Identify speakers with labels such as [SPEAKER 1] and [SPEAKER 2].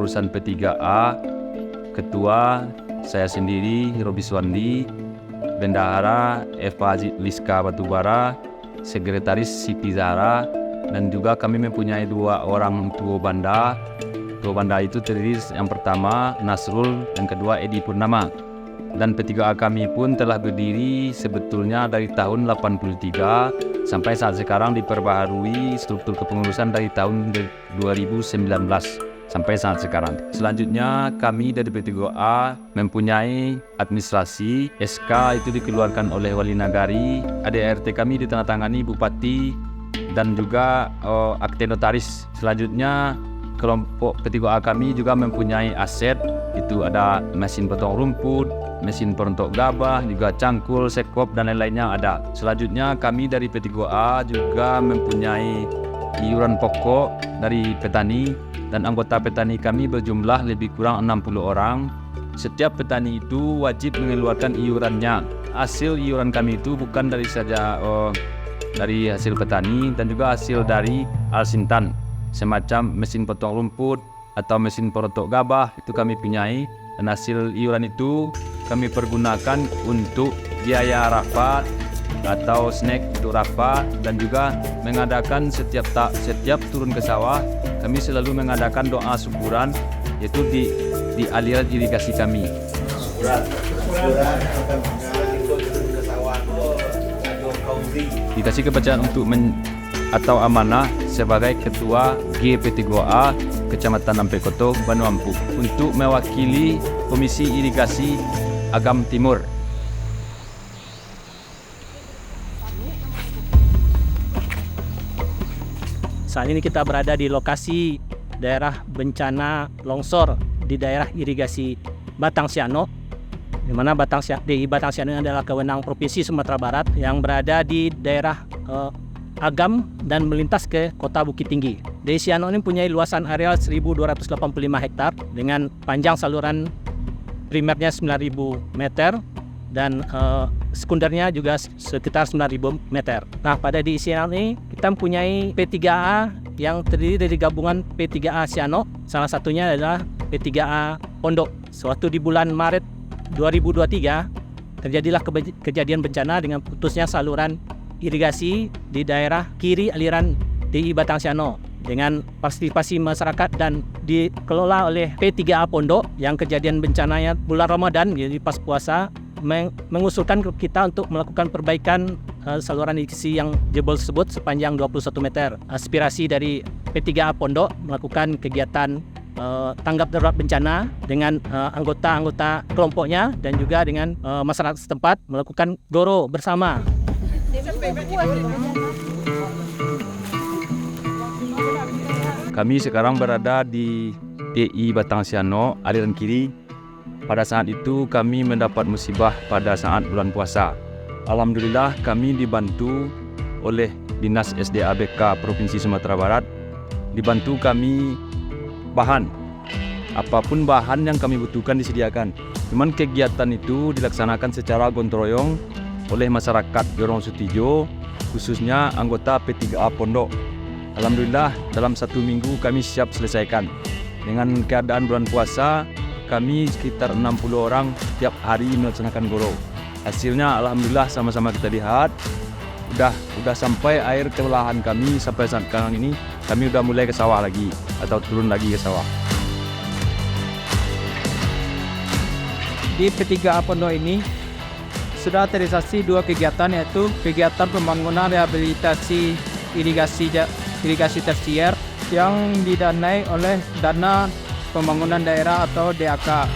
[SPEAKER 1] Kepengurusan P3A, Ketua saya sendiri Robi Suwandi, Bendahara Eva Liska Batubara, Sekretaris Siti Zahra, dan juga kami mempunyai 2 orang Tuo Banda. Tuo Banda itu terdiri yang pertama Nasrul, yang kedua Edi Purnama. Dan P3A kami pun telah berdiri sebetulnya dari tahun 83 sampai saat sekarang diperbaharui struktur kepengurusan dari tahun 2019 sampai saat sekarang. Selanjutnya kami dari P3A mempunyai administrasi. SK itu dikeluarkan oleh Wali Nagari, ADRT kami ditandatangani Bupati, dan juga akte notaris. Selanjutnya kelompok P3A kami juga mempunyai aset, itu ada mesin potong rumput, mesin perontok gabah, juga cangkul, sekop, dan lain-lainnya ada. Selanjutnya kami dari P3A juga mempunyai iuran pokok dari petani, dan anggota petani kami berjumlah lebih kurang 60 orang. Setiap petani itu wajib mengeluarkan iurannya. Hasil iuran kami itu bukan dari saja dari hasil petani, dan juga hasil dari alsintan, semacam mesin potong rumput atau mesin perontok gabah itu kami punyai. Dan hasil iuran itu kami pergunakan untuk biaya rapat atau snack untuk rapat, dan juga mengadakan setiap turun ke sawah kami selalu mengadakan doa syukuran, yaitu di aliran irigasi kami. Dikasih kepercayaan untuk atau amanah sebagai Ketua P3A Kecamatan Ampekoto, Banu Ampuk, untuk mewakili Komisi Irigasi Agam Timur.
[SPEAKER 2] Saat ini kita berada di lokasi daerah bencana longsor di daerah irigasi Batang Siano, di mana DI Batang Siano adalah kewenangan Provinsi Sumatera Barat yang berada di daerah Agam dan melintas ke Kota Bukit Tinggi. DI Siano ini punya luasan areal 1.285 hektar dengan panjang saluran primernya 9.000 meter dan sekundernya juga sekitar 9.000 meter. Nah, pada DI Siano ini kita mempunyai P3A yang terdiri dari gabungan P3A Siano. Salah satunya adalah P3A Pondok. Suatu di bulan Maret 2023 terjadilah kejadian bencana dengan putusnya saluran irigasi di daerah kiri aliran DI Batang Siano dengan partisipasi masyarakat dan dikelola oleh P3A Pondok yang kejadian bencananya bulan Ramadan, jadi pas puasa, mengusulkan ke kita untuk melakukan perbaikan saluran irigasi yang jebol tersebut sepanjang 21 meter. Aspirasi dari P3A Pondok melakukan kegiatan tanggap darurat bencana dengan anggota-anggota kelompoknya dan juga dengan masyarakat setempat melakukan goro bersama.
[SPEAKER 1] Kami sekarang berada di DI Batang Siano, aliran kiri. Pada saat itu kami mendapat musibah pada saat bulan puasa. Alhamdulillah kami dibantu oleh Dinas SDABK Provinsi Sumatera Barat. Dibantu kami bahan, apapun bahan yang kami butuhkan disediakan. Cuman kegiatan itu dilaksanakan secara gotong royong oleh masyarakat Yorong Sutijo, khususnya anggota P3A Pondok. Alhamdulillah dalam 1 minggu kami siap selesaikan. Dengan keadaan bulan puasa, kami sekitar 60 orang tiap hari melaksanakan goro. Hasilnya alhamdulillah sama-sama kita lihat, udah sampai air ke lahan kami. Sampai saat sekarang ini kami udah mulai ke sawah lagi atau turun lagi ke sawah.
[SPEAKER 3] Di P3A Pondok ini sudah terrealisasi 2 kegiatan, yaitu kegiatan pembangunan rehabilitasi irigasi tersier yang didanai oleh Dana Pembangunan Daerah atau DAK.